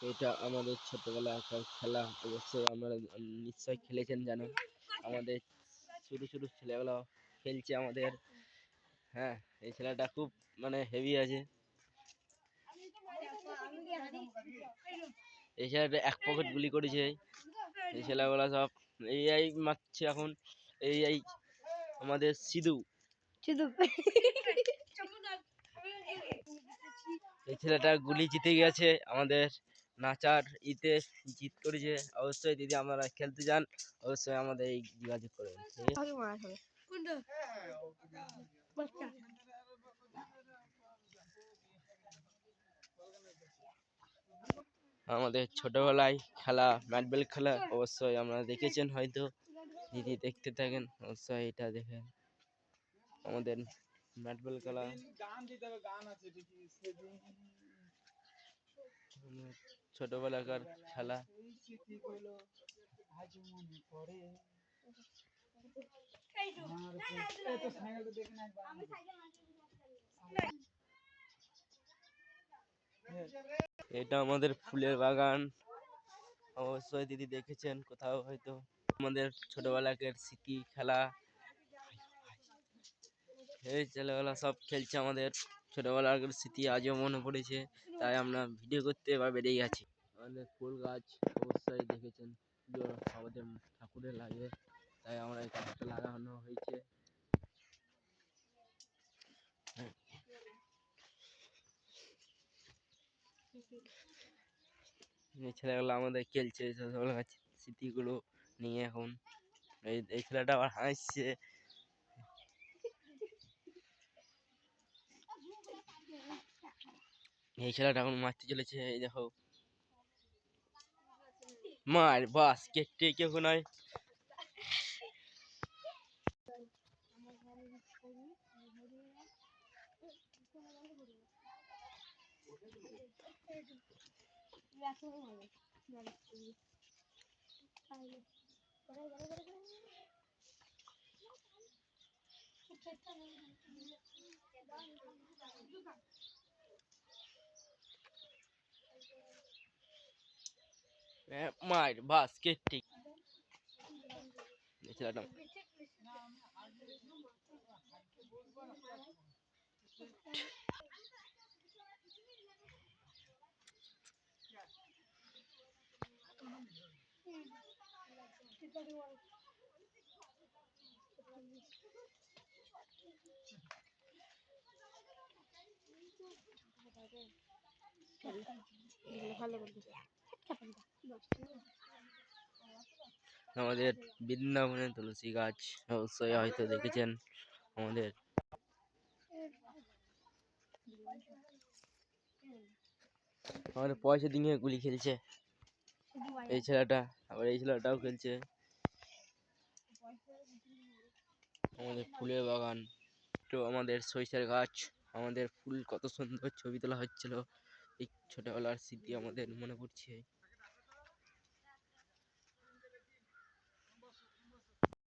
এটা আমাদের ছোটবেলাকার খেলা। অবশ্যই আমরা নিশ্চয়ই খেলেছেন জানেন। আমাদের ছোট ছোট ছেলেগুলো খেলছে আমাদের। হ্যাঁ, এই ছেলেটা খুব মানে হেভি আছে। এই ছেলেটা এক পকেট গুলি করেছে। এই ছেলেগুলো সব এই মারছে এখন। এই আমাদের সিধু এই ছেলেটা গুলি জিতে গেছে আমাদের নাচার ইতে জিত করেছে। অবশ্যই যদি আপনারা খেলতে যান অবশ্যই আমাদের এই যোগাযোগ করবেন। আমাদের ছোটবেলায় খেলা ব্যাটবল খেলা অবশ্যই আপনারা দেখেছেন হয়তো। যদি দেখতে থাকেন অবশ্যই এটা দেখেন আমাদের ব্যাটবল খেলা। ছোটবেলাকার খেলা। এটা আমাদের ফুলের বাগান। অবশ্যই দিদি দেখেছেন কোথাও হয়তো। আমাদের ছোটবেলাকার স্মৃতি খেলা। এই ছেলেবেলা সব খেলছে আমাদের ছোটবেলার স্মৃতি আজও মনে পড়েছে, তাই আমরা ভিডিও করতে এবার বেরিয়ে গেছি। আমাদের ফুল গাছ অবশ্যই দেখেছেন, আমাদের ঠাকুরের লাগে, তাই আমরা এই গাছটা লাগানো হয়েছে। এই ছেলেগুলো আমাদের খেলছে ছোটবেলার স্মৃতিগুলো নিয়ে এখন। এই ছেলেটা আবার হাসছে। এই ছেলেটা এখন মারতে চলেছে। এই দেখো মার বাস কেটে কেউ নয়। মার বাস কেটে ছেলেটা আমাদের বৃন্দাবনে তুলসী গাছ অবশ্যই হয়তো দেখেছেন আমাদের। আমাদের পয়সা দিয়ে গুলি খেলছে এই ছেলেটা, আবার এই ছেলেটাও খেলছে। আমাদের ফুলের বাগান, তো আমাদের সরিষার গাছ, আমাদের ফুল কত সুন্দর ছবি তোলা হচ্ছিল। এই ছোটবেলার স্মৃতি আমাদের মনে পড়ছে।